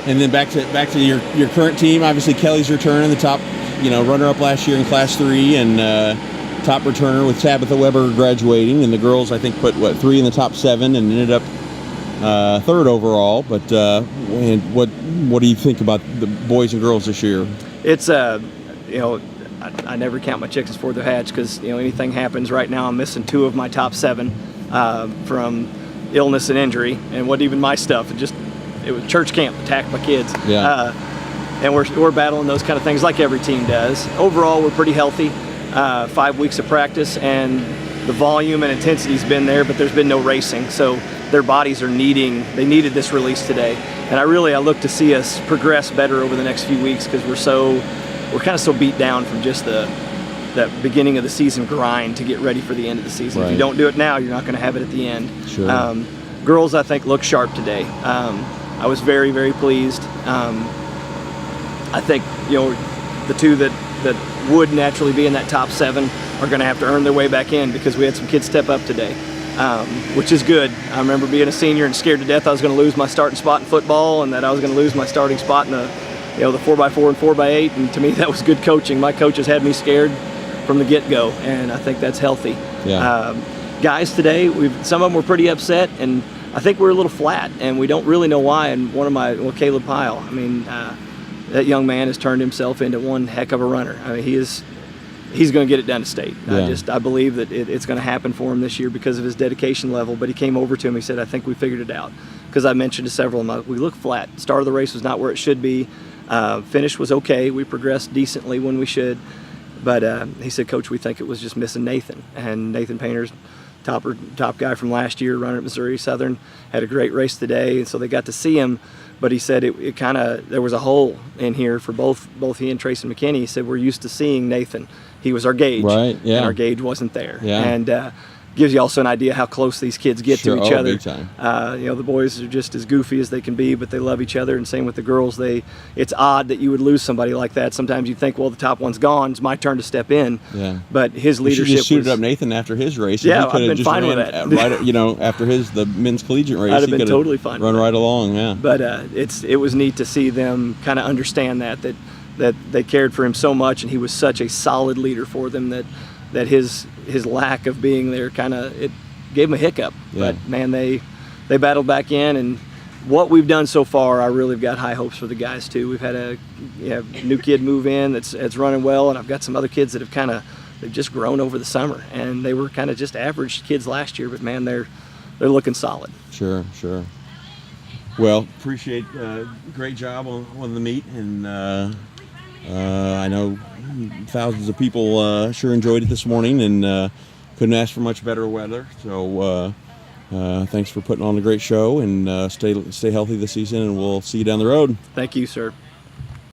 And then back to your current team. Obviously, Kelly's returning, the top, runner-up last year in Class 3, and top returner with Tabitha Weber graduating. And the girls, I think, put 3 in the top 7 and ended up 3rd overall. But what do you think about the boys and girls this year? It's I never count my chickens before they're hatched, because anything happens. Right now, I'm missing 2 of my top 7 from illness and injury, and wasn't even my stuff. It was church camp, attacked my kids. Yeah. And we're battling those kind of things like every team does. Overall, we're pretty healthy. 5 weeks of practice, and the volume and intensity's been there, but there's been no racing. So their bodies they needed this release today. And I look to see us progress better over the next few weeks, because we're kind of so beat down from just that beginning of the season grind to get ready for the end of the season. Right. If you don't do it now, you're not going to have it at the end. Sure. Girls, I think, look sharp today. I was very, very pleased. I think the 2 that would naturally be in that top 7 are going to have to earn their way back in, because we had some kids step up today, which is good. I remember being a senior and scared to death I was going to lose my starting spot in football, and that I was going to lose my starting spot in the 4x4 and 4x8, and to me that was good coaching. My coaches had me scared from the get-go, and I think that's healthy. Yeah. Guys today, some of them were pretty upset, and I think we're a little flat, and we don't really know why. And Caleb Pyle, that young man has turned himself into one heck of a runner. He's going to get it done to state. Yeah. I believe that it's going to happen for him this year because of his dedication level. But he came over to him, he said, I think we figured it out. Because I mentioned to several of them, we look flat. Start of the race was not where it should be. Finish was okay. We progressed decently when we should. But he said, Coach, we think it was just missing Nathan. And Nathan Painter's top guy from last year, runner at Missouri Southern, had a great race today, and so they got to see him. But he said it kind of, there was a hole in here for both he and Tracy McKinney. He said, we're used to seeing Nathan. He was our gauge, right? Yeah. And our gauge wasn't there. Yeah. And gives you also an idea how close these kids get Sure. to each other. Big time. The boys are just as goofy as they can be, but they love each other, and same with the girls. It's odd that you would lose somebody like that. Sometimes you think, well, the top one's gone, it's my turn to step in. Yeah. But his leadership You just suited up Nathan after his race. Yeah, I've been fine with that. Right, after the men's collegiate race, I'd have been totally fine. Run right along, yeah. But it was neat to see them kind of understand that they cared for him so much, and he was such a solid leader for them that his lack of being there it gave him a hiccup. Yeah. But man, they battled back in, and what we've done so far, I really have got high hopes for the guys too. We've had a new kid move in that's running well, and I've got some other kids that have they've just grown over the summer, and they were kind of just average kids last year, but man, they're looking solid. Sure. Well, appreciate great job on the meet, and I know thousands of people sure enjoyed it this morning, and couldn't ask for much better weather. So thanks for putting on a great show, and stay healthy this season, and we'll see you down the road. Thank you, sir.